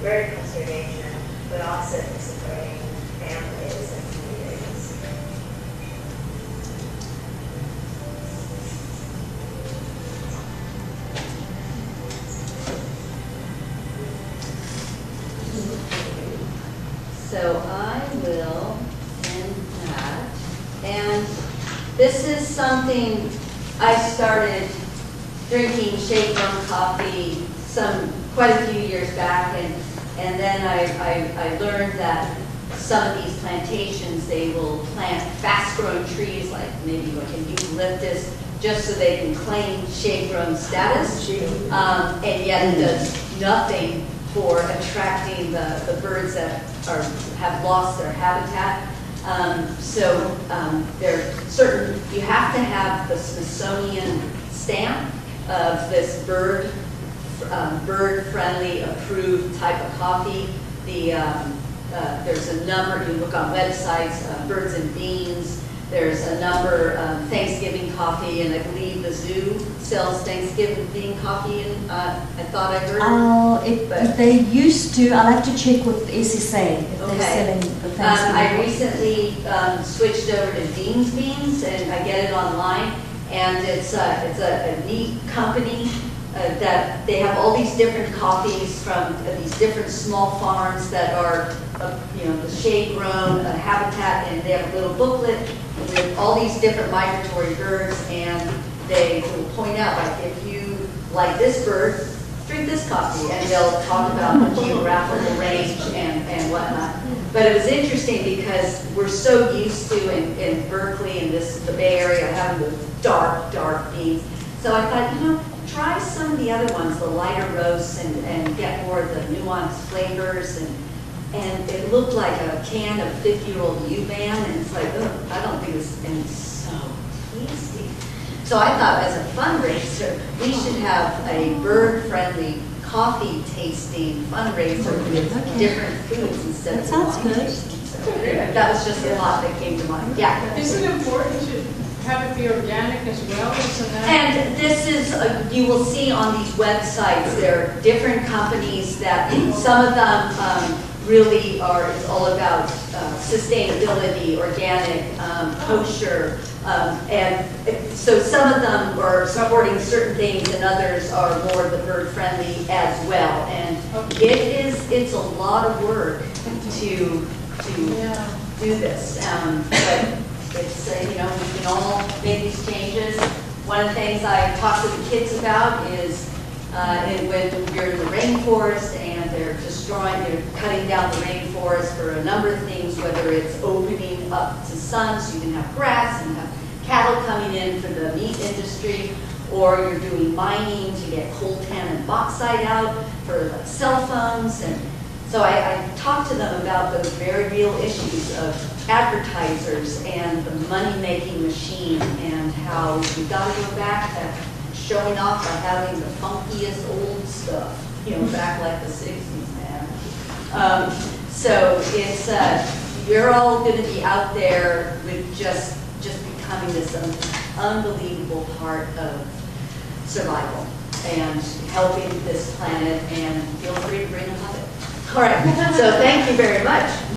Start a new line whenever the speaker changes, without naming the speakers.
bird conservation, but also for supporting families and communities.
So I will end that. And this is something I started drinking shake rum coffee quite a few years back, and then I learned that some of these plantations, they will plant fast-growing trees like maybe like an eucalyptus, just so they can claim shade rum status, and yet it does nothing for attracting the birds that have lost their habitat. There are certain, you have to have the Smithsonian stamp of this bird-friendly approved type of coffee. There's a number, you look on websites, Birds and Beans, there's a number of Thanksgiving coffee, and I believe the zoo sells Thanksgiving bean coffee, and I thought I heard.
If they used to, I'll have to check with SSA if they're selling the Thanksgiving
I
coffee.
recently switched over to Dean's Beans, and I get it online, and it's a neat company that they have all these different coffees from these different small farms that are, the shade grown habitat, and they have a little booklet with all these different migratory birds, and they will point out, like, if you like this bird, drink this coffee, and they'll talk about the geographical range and whatnot. But it was interesting because we're so used to in Berkeley and the Bay Area having the dark beans. So I thought, try some of the other ones, the lighter roasts, and get more of the nuanced flavors. And it looked like a can of 50-year-old U-Ban, and it's like, oh, I don't think this, and it's so tasty. So I thought, as a fundraiser, we should have a bird-friendly, coffee-tasting fundraiser with different foods instead of
That sounds
wine.
good.
So that was just a thought that came to mind. Yeah.
Is it important to have it be organic as well?
And this is, you will see on these websites, there are different companies that, some of them really it's all about sustainability, organic, kosher, and so some of them are supporting certain things, and others are more the bird-friendly as well. And it's a lot of work to do this, but it's, we can all make these changes. One of the things I talk to the kids about is when you're in the rainforest and they're cutting down the rainforest for a number of things, whether it's opening up to sun so you can have grass and have cattle coming in for the meat industry, or you're doing mining to get coltan and bauxite out for like cell phones. And so I talk to them about those very real issues of advertisers and the money-making machine, and how we got to go back to showing off by having the funkiest old stuff, back like the 60s, man. So it's, you're all going to be out there with just becoming this unbelievable part of survival and helping this planet, and feel free to bring a puppet. All right, so thank you very much.